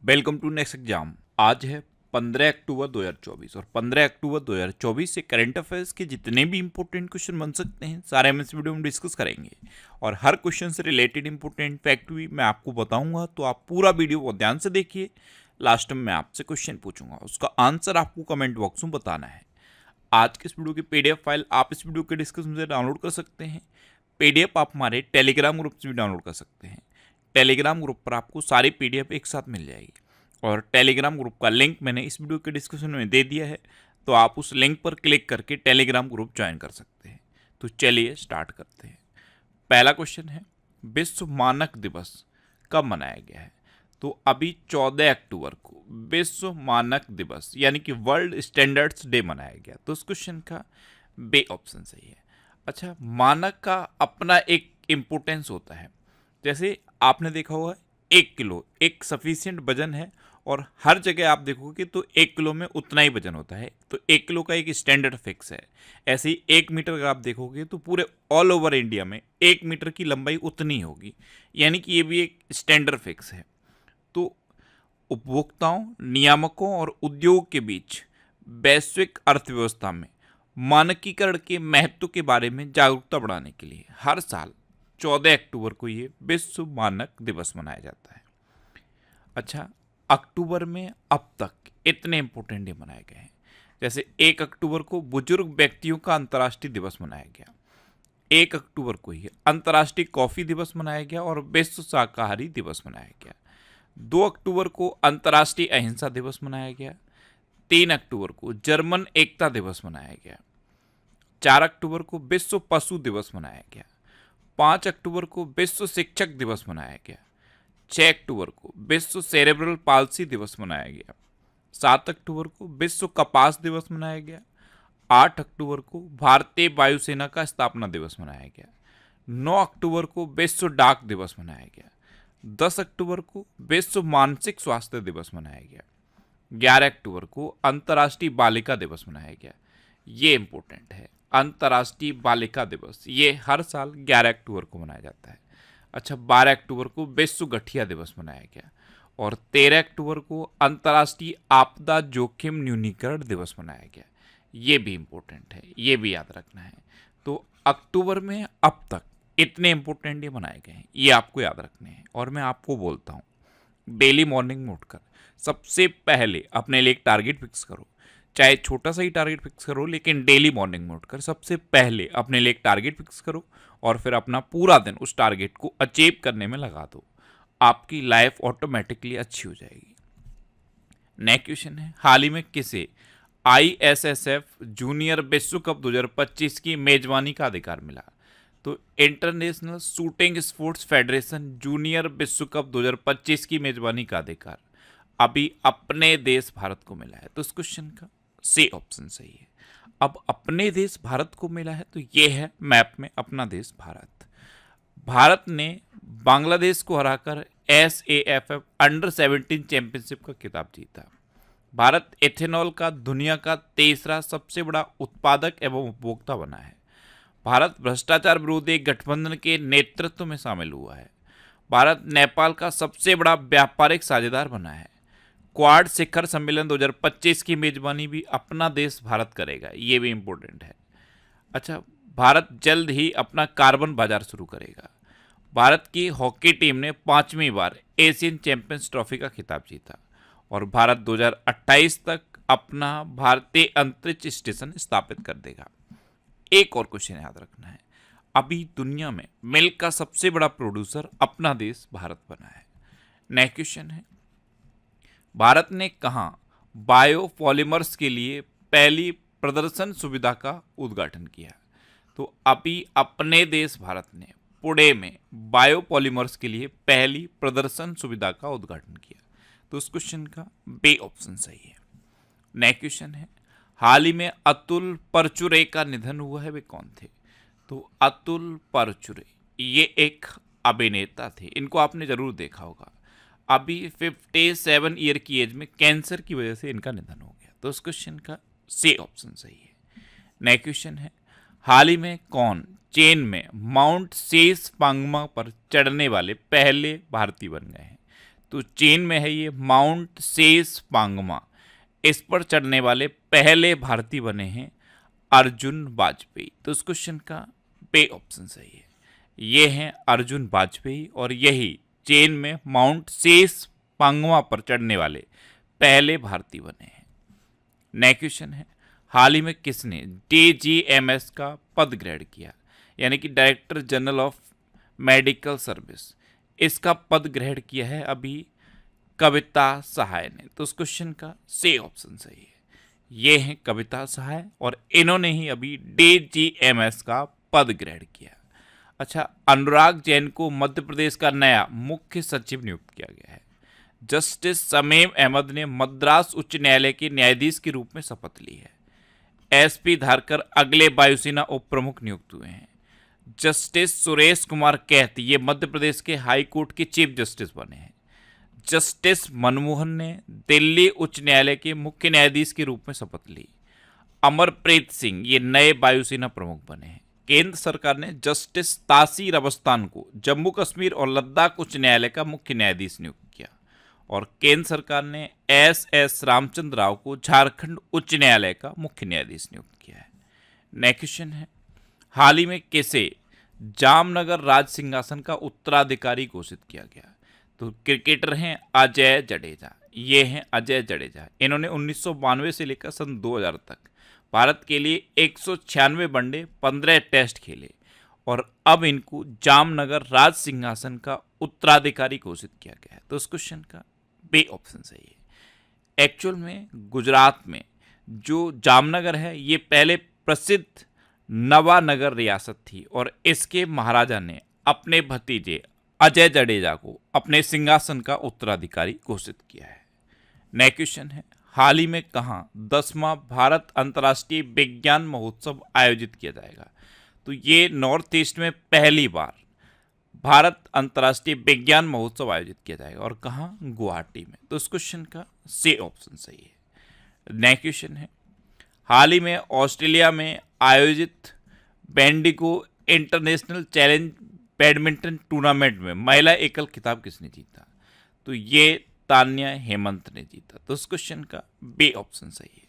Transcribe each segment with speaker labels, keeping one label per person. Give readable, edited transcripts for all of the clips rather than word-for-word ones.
Speaker 1: Welcome to next exam. आज है 15 अक्टूबर 2024 और 15 अक्टूबर 2024 से करंट अफेयर्स के जितने भी इंपॉर्टेंट क्वेश्चन बन सकते हैं सारे हम इस वीडियो में डिस्कस करेंगे और हर क्वेश्चन से रिलेटेड इंपॉर्टेंट फैक्ट भी मैं आपको बताऊंगा, तो आप पूरा वीडियो बहुत ध्यान से देखिए। लास्ट में मैं आपसे क्वेश्चन पूछूंगा, उसका आंसर आपको कमेंट बॉक्स में बताना है। आज के इस वीडियो की PDF फाइल आप इस वीडियो के डिस्क्रिप्शन से डाउनलोड कर सकते हैं। PDF आप हमारे टेलीग्राम ग्रुप से भी डाउनलोड कर सकते हैं। टेलीग्राम ग्रुप पर आपको सारी PDF एक साथ मिल जाएगी और टेलीग्राम ग्रुप का लिंक मैंने इस वीडियो के डिस्क्रिप्शन में दे दिया है, तो आप उस लिंक पर क्लिक करके टेलीग्राम ग्रुप ज्वाइन कर सकते हैं। तो चलिए स्टार्ट करते हैं। पहला क्वेश्चन है, विश्व मानक दिवस कब मनाया गया है? तो अभी 14 अक्टूबर को विश्व मानक दिवस यानी कि वर्ल्ड स्टैंडर्ड्स डे मनाया गया। तो उस क्वेश्चन का बे ऑप्शन सही है। अच्छा, मानक का अपना एक इम्पोर्टेंस होता है। जैसे आपने देखा होगा 1 किलो एक सफिशियंट वजन है और हर जगह आप देखोगे तो 1 किलो में उतना ही वजन होता है, तो 1 किलो का एक स्टैंडर्ड फिक्स है। ऐसे ही 1 मीटर का आप देखोगे तो पूरे ऑल ओवर इंडिया में 1 मीटर की लंबाई उतनी होगी, यानी कि ये भी एक स्टैंडर्ड फिक्स है। तो उपभोक्ताओं, नियामकों और उद्योग के बीच वैश्विक अर्थव्यवस्था में मानकीकरण के महत्व के बारे में जागरूकता बढ़ाने के लिए हर साल 14 अक्टूबर को ये विश्व मानक दिवस मनाया जाता है। अच्छा, अक्टूबर में अब तक इतने इंपॉर्टेंट डे मनाए गए हैं। जैसे 1 अक्टूबर को बुजुर्ग व्यक्तियों का अंतर्राष्ट्रीय दिवस मनाया गया। 1 अक्टूबर को ही अंतर्राष्ट्रीय कॉफी दिवस मनाया गया और विश्व शाकाहारी दिवस मनाया गया। 2 अक्टूबर को अंतर्राष्ट्रीय अहिंसा दिवस मनाया गया। 3 अक्टूबर को जर्मन एकता दिवस मनाया गया। 4 अक्टूबर को विश्व पशु दिवस मनाया गया। 5 अक्टूबर को विश्व शिक्षक दिवस मनाया गया। 6 अक्टूबर को विश्व सेरेब्रल पाल्सी दिवस मनाया गया। 7 अक्टूबर को विश्व कपास दिवस मनाया गया। 8 अक्टूबर को भारतीय वायुसेना का स्थापना दिवस मनाया गया। 9 अक्टूबर को विश्व डाक दिवस मनाया गया। 10 अक्टूबर को विश्व मानसिक स्वास्थ्य दिवस मनाया गया। 11 अक्टूबर को अंतर्राष्ट्रीय बालिका दिवस मनाया गया। ये इंपॉर्टेंट है, अंतर्राष्ट्रीय बालिका दिवस ये हर साल 11 अक्टूबर को मनाया जाता है। अच्छा, 12 अक्टूबर को विश्व गठिया दिवस मनाया गया और 13 अक्टूबर को अंतर्राष्ट्रीय आपदा जोखिम न्यूनीकरण दिवस मनाया गया। ये भी इम्पोर्टेंट है, ये भी याद रखना है। तो अक्टूबर में अब तक इतने इंपॉर्टेंट डे मनाए गए हैं, ये आपको याद रखने हैं। और मैं आपको बोलता हूँ, डेली मॉर्निंग में उठकर सबसे पहले अपने लिए एक टारगेट फिक्स करो। चाहे छोटा सा ही टारगेट फिक्स करो, लेकिन डेली मॉर्निंग में उठकर सबसे पहले अपने लिए एक टारगेट फिक्स करो और फिर अपना पूरा दिन उस टारगेट को अचीव करने में लगा दो। आपकी लाइफ ऑटोमेटिकली अच्छी हो जाएगी। नेक्स्ट क्वेश्चन है, हाल ही में किसे ISSF जूनियर विश्व कप 2025 की मेजबानी का अधिकार मिला? तो international shooting sports federation junior विश्व कप 2025 की मेजबानी का अधिकार अभी अपने देश भारत को मिला है। तो इस क्वेश्चन का सी ऑप्शन सही है। अब अपने देश भारत को मिला है तो ये है मैप में अपना देश भारत। भारत ने बांग्लादेश को हराकर SAFF अंडर-17 चैंपियनशिप का खिताब जीता। भारत एथेनॉल का दुनिया का तीसरा सबसे बड़ा उत्पादक एवं उपभोक्ता बना है। भारत भ्रष्टाचार विरोधी गठबंधन के नेतृत्व में शामिल हुआ है। भारत नेपाल का सबसे बड़ा व्यापारिक साझेदार बना है। क्वाड शिखर सम्मेलन 2025 की मेजबानी भी अपना देश भारत करेगा, ये भी इंपॉर्टेंट है। अच्छा, भारत जल्द ही अपना कार्बन बाजार शुरू करेगा। भारत की हॉकी टीम ने 5वीं बार एशियन चैंपियंस ट्रॉफी का खिताब जीता और भारत 2028 तक अपना भारतीय अंतरिक्ष स्टेशन स्थापित कर देगा। एक और क्वेश्चन याद रखना है, अभी दुनिया में मिल्क का सबसे बड़ा प्रोड्यूसर अपना देश भारत बना है। नेक्स्ट क्वेश्चन है, भारत ने कहां बायोपॉलिमर्स के लिए पहली प्रदर्शन सुविधा का उद्घाटन किया? तो अभी अपने देश भारत ने पुणे में बायोपॉलिमर्स के लिए पहली प्रदर्शन सुविधा का उद्घाटन किया। तो उस क्वेश्चन का बे ऑप्शन सही है। नेक्स्ट क्वेश्चन है, हाल ही में अतुल परचुरे का निधन हुआ है, वे कौन थे? तो अतुल परचुरे ये एक अभिनेता थे, इनको आपने जरूर देखा होगा। अभी 57 ईयर की एज में कैंसर की वजह से इनका निधन हो गया। तो उस क्वेश्चन का सी ऑप्शन सही है। नेक्स्ट क्वेश्चन है, हाल ही में कौन चीन में माउंट शीश पांगमा पर चढ़ने वाले पहले भारतीय बन गए हैं? तो तो चीन में है ये माउंट सेस पांगमा। इस पर चढ़ने वाले पहले भारतीय बने हैं अर्जुन वाजपेयी। तो इस क्वेश्चन का बे ऑप्शन सही है। ये हैं अर्जुन वाजपेयी और यही चीन में माउंट सेस पांगमा पर चढ़ने वाले पहले भारतीय बने हैं। नेक्स्ट क्वेश्चन है, हाल ही में किसने DGMS का पद ग्रहण किया, यानी कि director general of medical service, इसका पद ग्रहण किया है अभी कविता सहाय ने। तो उस क्वेश्चन का सी ऑप्शन सही है। ये हैं कविता सहाय और इन्होंने ही अभी DGMS का पद ग्रहण किया। अच्छा, अनुराग जैन को मध्य प्रदेश का नया मुख्य सचिव नियुक्त किया गया है। जस्टिस शमीम अहमद ने मद्रास उच्च न्यायालय के न्यायाधीश के रूप में शपथ ली है। SP धारकर अगले वायुसेना उप प्रमुख नियुक्त हुए हैं। जस्टिस सुरेश कुमार कैथ ये मध्य प्रदेश के हाई कोर्ट के चीफ जस्टिस बने हैं। जस्टिस मनमोहन ने दिल्ली उच्च न्यायालय के मुख्य न्यायाधीश के रूप में शपथ ली। अमरप्रीत सिंह ये नए वायुसेना प्रमुख बने हैं। केंद्र सरकार ने जस्टिस तासीर अवस्थान को जम्मू कश्मीर और लद्दाख उच्च न्यायालय का मुख्य न्यायाधीश नियुक्त किया। और केंद्र सरकार ने SS रामचंद्र राव को झारखंड उच्च न्यायालय का मुख्य न्यायाधीश नियुक्त किया है। नेक्स्ट क्वेश्चन है, हाल ही में किसे जामनगर राज सिंहासन का उत्तराधिकारी घोषित किया गया। तो क्रिकेटर हैं अजय जडेजा। ये हैं अजय जडेजा। इन्होंने 1992 से लेकर सन 2000 तक भारत के लिए 196 वनडे 15 टेस्ट खेले और अब इनको जामनगर राज सिंहासन का उत्तराधिकारी घोषित किया गया है। तो इस क्वेश्चन का बे ऑप्शन सही है। एक्चुअल में गुजरात में जो जामनगर है ये पहले प्रसिद्ध नवानगर रियासत थी और इसके महाराजा ने अपने भतीजे अजय जडेजा को अपने सिंहासन का उत्तराधिकारी घोषित किया है। नेक्स्ट क्वेश्चन है, हाल ही में कहाँ 10वां भारत अंतर्राष्ट्रीय विज्ञान महोत्सव आयोजित किया जाएगा। तो ये नॉर्थ ईस्ट में पहली बार भारत अंतर्राष्ट्रीय विज्ञान महोत्सव आयोजित किया जाएगा और कहाँ, गुवाहाटी में। तो इस क्वेश्चन का सी ऑप्शन सही है। नेक्स्ट क्वेश्चन है, हाल ही में ऑस्ट्रेलिया में आयोजित Bendigo international challenge badminton tournament में महिला एकल खिताब किसने जीता। तो ये तान्या हेमंत ने जीता। तो इस क्वेश्चन का बी ऑप्शन सही है।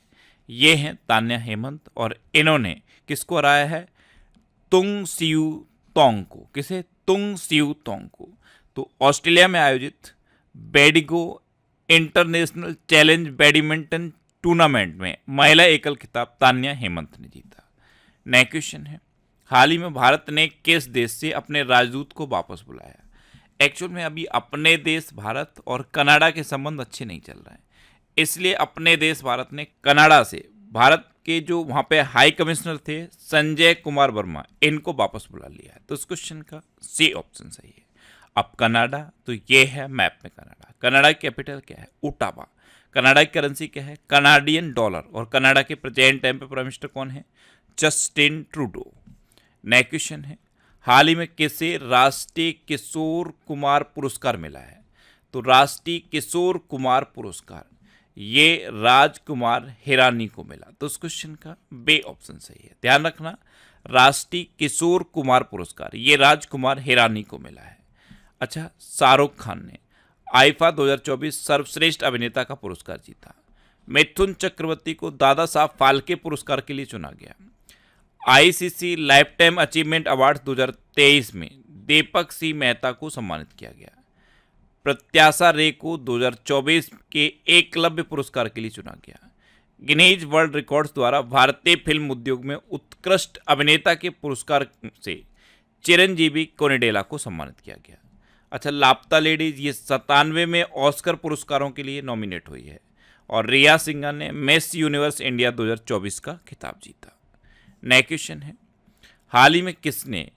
Speaker 1: ये हैं तान्या हेमंत और इन्होंने किसको हराया है, तुंग सियू तोंग को। किसे, तुंग सियू तोंग को। तो ऑस्ट्रेलिया में आयोजित बेडिगो इंटरनेशनल चैलेंज बैडमिंटन टूर्नामेंट में महिला एकल खिताब तान्या हेमंत ने जीता। नेक्स्ट क्वेश्चन है, हाल ही में भारत ने किस देश से अपने राजदूत को वापस बुलाया। एक्चुअल में अभी अपने देश भारत और कनाडा के संबंध अच्छे नहीं चल रहे हैं, इसलिए अपने देश भारत ने कनाडा से भारत के जो वहाँ पे हाई कमिश्नर थे संजय कुमार वर्मा, इनको वापस बुला लिया है। तो इस क्वेश्चन का सी ऑप्शन सही है। अब कनाडा, तो ये है मैप में कनाडा। कनाडा की कैपिटल क्या है, ओटावा। कनाडा की करेंसी क्या है, कनाडियन डॉलर। और कनाडा के प्रेजेंट टाइम पे प्राइम मिनिस्टर कौन है, जस्टिन ट्रूडो। नेक्स्ट क्वेश्चन है, हाल ही में किसे राष्ट्रीय किशोर कुमार पुरस्कार मिला है। तो राष्ट्रीय किशोर कुमार पुरस्कार ये राजकुमार हिरानी को मिला। तो इस क्वेश्चन का बे ऑप्शन सही है। ध्यान रखना, राष्ट्रीय किशोर कुमार पुरस्कार ये राजकुमार हिरानी को मिला है। अच्छा, शाहरुख खान ने आईफा 2024 सर्वश्रेष्ठ अभिनेता का पुरस्कार जीता। मिथुन चक्रवर्ती को दादा साहब फाल्के पुरस्कार के लिए चुना गया। ICC life time achievement award 2023 में दीपक सिंह मेहता को सम्मानित किया गया। प्रत्याशा रे को 2024 के एकलव्य पुरस्कार के लिए चुना गया। गिनीज वर्ल्ड रिकॉर्ड्स द्वारा भारतीय फिल्म उद्योग में उत्कृष्ट अभिनेता के पुरस्कार से चिरंजीवी कोनिडेला को सम्मानित किया गया। अच्छा, लापता लेडीज ये 97 में ऑस्कर पुरस्कारों के लिए नॉमिनेट हुई है और रिया सिंघा ने मिस यूनिवर्स इंडिया 2024 का खिताब जीता। नेक्स्ट क्वेश्चन है, हाल ही में किसने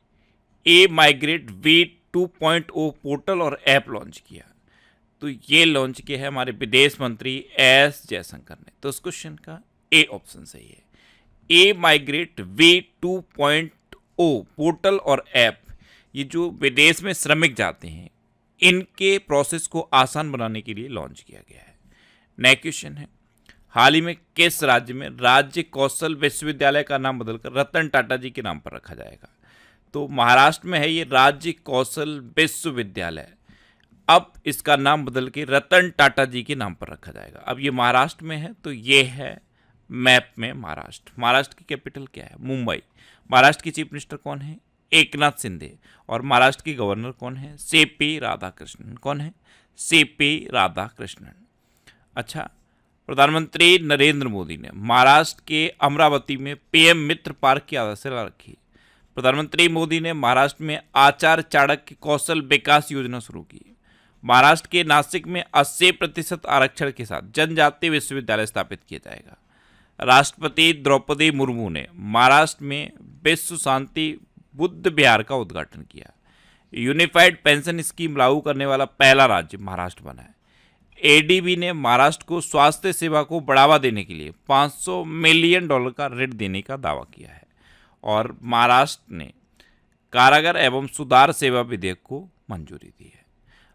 Speaker 1: माइग्रेट V2.0 पोर्टल और ऐप लॉन्च किया। तो ये लॉन्च किया है हमारे विदेश मंत्री S जयशंकर ने। तो इस क्वेश्चन का ए ऑप्शन सही है। माइग्रेट V2.0 पोर्टल और ऐप ये जो विदेश में श्रमिक जाते हैं इनके प्रोसेस को आसान बनाने के लिए लॉन्च किया गया है। नेक्स्ट क्वेश्चन है, हाल ही में किस राज्य में राज्य कौशल विश्वविद्यालय का नाम बदलकर रतन टाटा जी के नाम पर रखा जाएगा। तो महाराष्ट्र में है ये राज्य कौशल विश्वविद्यालय। अब इसका नाम बदल के रतन टाटा जी के नाम पर रखा जाएगा। अब ये महाराष्ट्र में है, तो ये है मैप में महाराष्ट्र। महाराष्ट्र की कैपिटल क्या है? मुंबई। महाराष्ट्र की चीफ मिनिस्टर कौन है? एकनाथ शिंदे। और महाराष्ट्र की गवर्नर कौन है? सीपी राधाकृष्णन। कौन है? सीपी राधाकृष्णन। अच्छा, प्रधानमंत्री नरेंद्र मोदी ने महाराष्ट्र के अमरावती में पीएम मित्र पार्क की आधारशिला रखी। प्रधानमंत्री मोदी ने महाराष्ट्र में आचार्य चाणक्य कौशल विकास योजना शुरू की। महाराष्ट्र के नासिक में 80% आरक्षण के साथ जनजातीय विश्वविद्यालय स्थापित किया जाएगा। राष्ट्रपति द्रौपदी मुर्मू ने महाराष्ट्र में विश्व शांति बुद्ध विहार का उद्घाटन किया। यूनिफाइड पेंशन स्कीम लागू करने वाला पहला राज्य महाराष्ट्र बना है। एडीबी ने महाराष्ट्र को स्वास्थ्य सेवा को बढ़ावा देने के लिए $500 मिलियन का ऋण देने का दावा किया है। और महाराष्ट्र ने कारागार एवं सुधार सेवा विधेयक को मंजूरी दी है।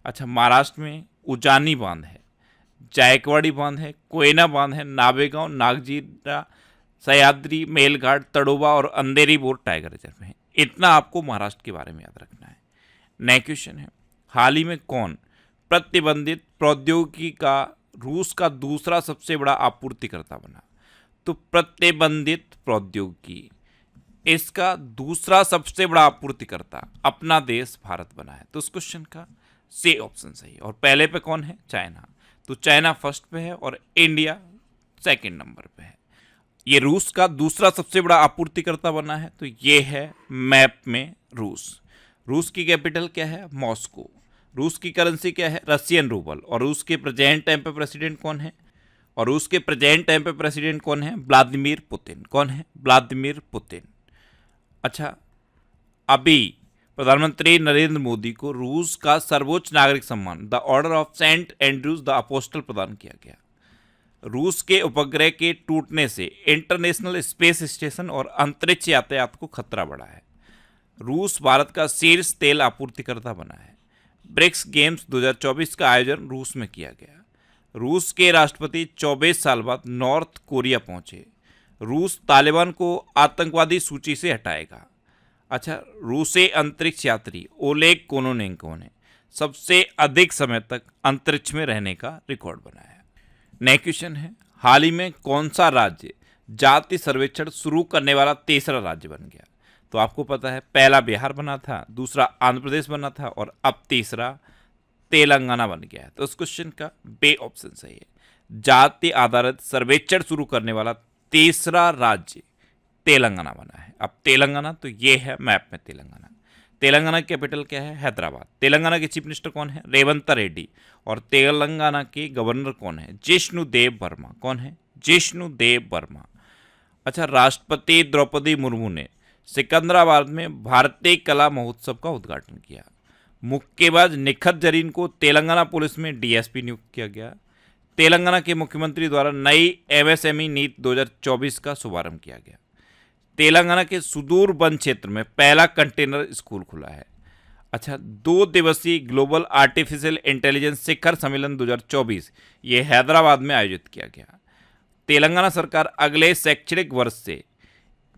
Speaker 1: अच्छा, महाराष्ट्र में उजानी बांध है, जायकवाड़ी बांध है, कोयना बांध है, नावेगांव, नागजीरा, सह्याद्री, मेलघाट, तड़ोबा और अंधेरी बोर टाइगर रिजर्व है। इतना आपको महाराष्ट्र के बारे में याद रखना है। नेक्स्ट क्वेश्चन है, हाल ही में कौन प्रतिबंधित प्रौद्योगिकी का रूस का दूसरा सबसे बड़ा आपूर्तिकर्ता बना? तो प्रतिबंधित प्रौद्योगिकी इसका दूसरा सबसे बड़ा आपूर्तिकर्ता अपना देश भारत बना है। तो उस क्वेश्चन का सी ऑप्शन सही है। और पहले पे कौन है? चाइना। तो चाइना फर्स्ट पे है और इंडिया सेकंड नंबर पे है। ये रूस का दूसरा सबसे बड़ा आपूर्तिकर्ता बना है, तो ये है मैप में रूस। रूस की कैपिटल क्या है? मॉस्को। रूस की करेंसी क्या है? Russian rouble. और रूस के प्रेजेंट टाइम पे प्रेसिडेंट कौन है? और रूस के प्रेजेंट टाइम पे प्रेसिडेंट कौन है? Vladimir Putin. कौन है? Vladimir Putin. अच्छा, अभी प्रधानमंत्री नरेंद्र मोदी को रूस का सर्वोच्च नागरिक सम्मान the Order of Saint Andrews the Apostle प्रदान किया गया। रूस के उपग्रह के टूटने से इंटरनेशनल स्पेस स्टेशन और अंतरिक्ष यातायात को खतरा बढ़ा है। रूस भारत का शीर्ष तेल आपूर्तिकर्ता बना है। ब्रिक्स गेम्स 2024 का आयोजन रूस में किया गया। रूस के राष्ट्रपति 24 साल बाद नॉर्थ कोरिया पहुंचे। रूस तालिबान को आतंकवादी सूची से हटाएगा। अच्छा, रूसी अंतरिक्ष यात्री ओलेग कोनोनेंको ने सबसे अधिक समय तक अंतरिक्ष में रहने का रिकॉर्ड बनाया। नेक्स्ट क्वेश्चन है, हाल ही में कौन सा राज्य जाति सर्वेक्षण शुरू करने वाला तीसरा राज्य बन गया? तो आपको पता है, पहला बिहार बना था, दूसरा आंध्र प्रदेश बना था और अब तीसरा तेलंगाना बन गया है। तो उस क्वेश्चन का बे ऑप्शन सही है। जाति आधारित सर्वेक्षण शुरू करने वाला तीसरा राज्य तेलंगाना बना है। अब तेलंगाना, तो ये है मैप में तेलंगाना। तेलंगाना की कैपिटल क्या है? हैदराबाद। तेलंगाना के चीफ मिनिस्टर कौन है? रेवंत रेड्डी। और तेलंगाना के गवर्नर कौन है? जिष्णुदेव वर्मा। कौन है? जिष्णुदेव वर्मा। अच्छा, राष्ट्रपति द्रौपदी मुर्मू ने सिकंदराबाद में भारतीय कला महोत्सव का उद्घाटन किया। मुक्केबाज निखत जरीन को तेलंगाना पुलिस में डीएसपी नियुक्त किया गया। तेलंगाना के मुख्यमंत्री द्वारा नई एमएसएमई नीति 2024 का शुभारंभ किया गया। तेलंगाना के सुदूर वन क्षेत्र में पहला कंटेनर स्कूल खुला है। अच्छा, 2 दिवसीय ग्लोबल आर्टिफिशियल इंटेलिजेंस शिखर सम्मेलन 2024 ये हैदराबाद में आयोजित किया गया। तेलंगाना सरकार अगले शैक्षणिक वर्ष से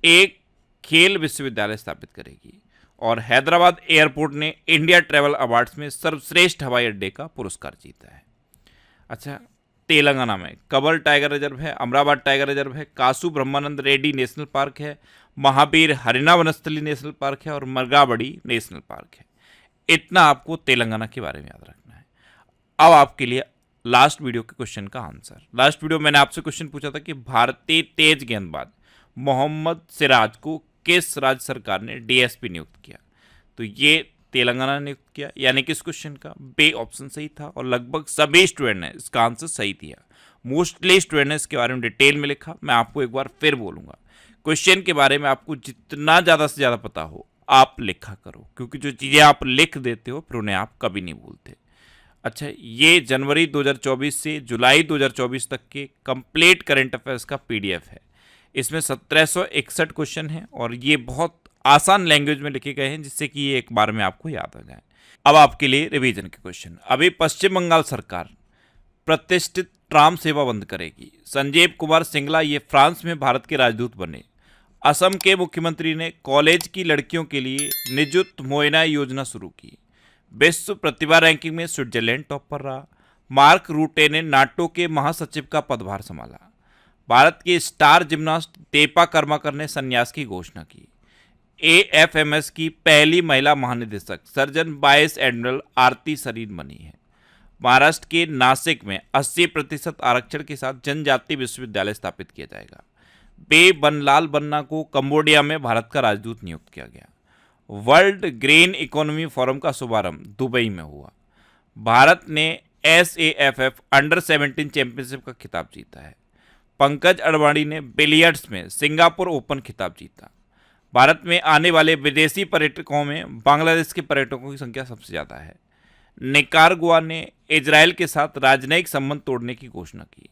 Speaker 1: एक खेल विश्वविद्यालय स्थापित करेगी। और हैदराबाद एयरपोर्ट ने इंडिया ट्रैवल अवार्ड्स में सर्वश्रेष्ठ हवाई अड्डे का पुरस्कार जीता है। अच्छा, तेलंगाना में कबर टाइगर रिजर्व है, अमराबाद टाइगर रिजर्व है, कासु ब्रह्मानंद रेड्डी नेशनल पार्क है, महावीर हरिना वनस्थली नेशनल पार्क है और मरगाबड़ी नेशनल पार्क है। इतना आपको तेलंगाना के बारे में याद रखना है। अब आपके लिए लास्ट वीडियो के क्वेश्चन का आंसर। लास्ट वीडियो मैंने आपसे क्वेश्चन पूछा था कि भारतीय तेज गेंदबाज मोहम्मद सिराज को किस राज्य सरकार ने डीएसपी नियुक्त किया? तो ये तेलंगाना ने नियुक्त किया, यानी कि इस क्वेश्चन का बे ऑप्शन सही था। और लगभग सभी स्टूडेंट ने इसका आंसर सही दिया। मोस्टली स्टूडेंट ने इसके बारे में डिटेल में लिखा। मैं आपको एक बार फिर बोलूंगा, क्वेश्चन के बारे में आपको जितना ज़्यादा से ज़्यादा पता हो आप लिखा करो, क्योंकि जो चीज़ें आप लिख देते हो फिर उन्हें आप कभी नहीं भूलते। अच्छा, ये जनवरी 2024 से जुलाई 2024 तक के कंप्लीट करंट अफेयर्स का पीडीएफ है। इसमें 1761 क्वेश्चन हैं और ये बहुत आसान लैंग्वेज में लिखे गए हैं, जिससे कि ये एक बार में आपको याद आ जाए। अब आपके लिए रिवीजन के क्वेश्चन। अभी पश्चिम बंगाल सरकार प्रतिष्ठित ट्राम सेवा बंद करेगी। संजीव कुमार सिंगला ये फ्रांस में भारत के राजदूत बने। असम के मुख्यमंत्री ने कॉलेज की लड़कियों के लिए निजुत मुआयना योजना शुरू की। विश्व प्रतिभा रैंकिंग में स्विट्जरलैंड टॉप पर रहा। मार्क रूटे ने नाटो के महासचिव का पदभार संभाला। भारत की स्टार जिम्नास्ट दीपा कर्माकर ने संन्यास की घोषणा की। एएफएमएस की पहली महिला महानिदेशक सर्जन वाइस एडमिरल आरती सरीन बनी है। महाराष्ट्र के नासिक में 80% आरक्षण के साथ जनजाति विश्वविद्यालय स्थापित किया जाएगा। बे बनलाल बन्ना को कंबोडिया में भारत का राजदूत नियुक्त किया गया। वर्ल्ड ग्रेन इकोनॉमी फोरम का शुभारंभ दुबई में हुआ। भारत ने SAFF अंडर 17 चैंपियनशिप का खिताब जीता है। पंकज अडवाणी ने बिलियर्ड्स में सिंगापुर ओपन खिताब जीता। भारत में आने वाले विदेशी पर्यटकों में बांग्लादेश के पर्यटकों की संख्या सबसे ज़्यादा है। निकारागुआ ने इजराइल के साथ राजनयिक संबंध तोड़ने की घोषणा की।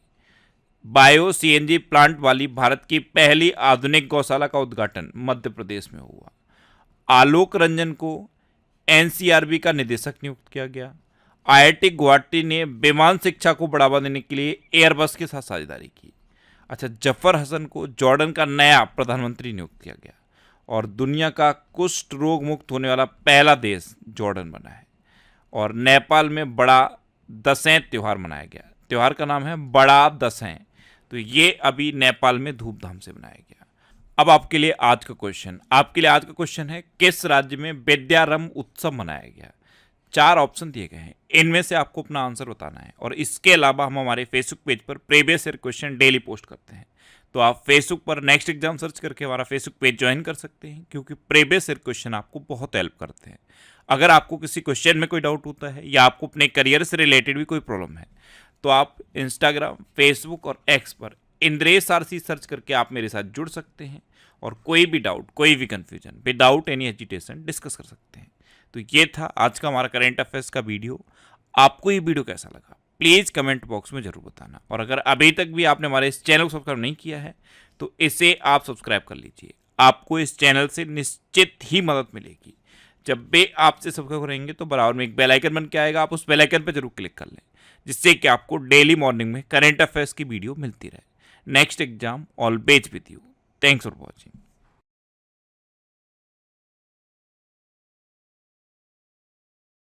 Speaker 1: बायो CNG प्लांट वाली भारत की पहली आधुनिक गौशाला का उद्घाटन मध्य प्रदेश में हुआ। आलोक रंजन को NCRB का निदेशक नियुक्त किया गया। IIT गुवाहाटी ने विमान शिक्षा को बढ़ावा देने के लिए एयरबस के साथ साझेदारी की। अच्छा, जफर हसन को जॉर्डन का नया प्रधानमंत्री नियुक्त किया गया। और दुनिया का कुष्ठ रोग मुक्त होने वाला पहला देश जॉर्डन बना है। और नेपाल में बड़ा दशैं त्यौहार मनाया गया। त्यौहार का नाम है बड़ा दशैं। तो ये अभी नेपाल में धूमधाम से मनाया गया। अब आपके लिए आज का क्वेश्चन है किस राज्य में विद्यारंभ उत्सव मनाया गया। 4 ऑप्शन दिए गए हैं, इनमें से आपको अपना आंसर बताना है। और इसके अलावा हम हमारे फेसबुक पेज पर previous year question daily post करते हैं। तो आप फेसबुक पर नेक्स्ट एग्जाम सर्च करके हमारा फेसबुक पेज ज्वाइन कर सकते हैं, क्योंकि प्रीवियस ईयर क्वेश्चन आपको बहुत हेल्प करते हैं। अगर आपको किसी क्वेश्चन में कोई डाउट होता है या आपको अपने करियर से रिलेटेड भी कोई प्रॉब्लम है, तो आप इंस्टाग्राम, फेसबुक और एक्स पर इंद्रेश RC सर्च करके आप मेरे साथ जुड़ सकते हैं और कोई भी डाउट, कोई भी confusion without any hesitation discuss कर सकते हैं। तो ये था आज का हमारा करंट अफेयर्स का वीडियो। आपको ये वीडियो कैसा लगा प्लीज़ कमेंट बॉक्स में जरूर बताना। और अगर अभी तक भी आपने हमारे इस चैनल को सब्सक्राइब नहीं किया है तो इसे आप सब्सक्राइब कर लीजिए। आपको इस चैनल से निश्चित ही मदद मिलेगी। जब भी आपसे सब्सक्राइब करेंगे तो बराबर में एक बेल आइकन बन के आएगा, आप उस बेल आइकन पर जरूर क्लिक कर लें, जिससे कि आपको डेली मॉर्निंग में करंट अफेयर्स की वीडियो मिलती रहे। Next exam always with you. Thanks for watching.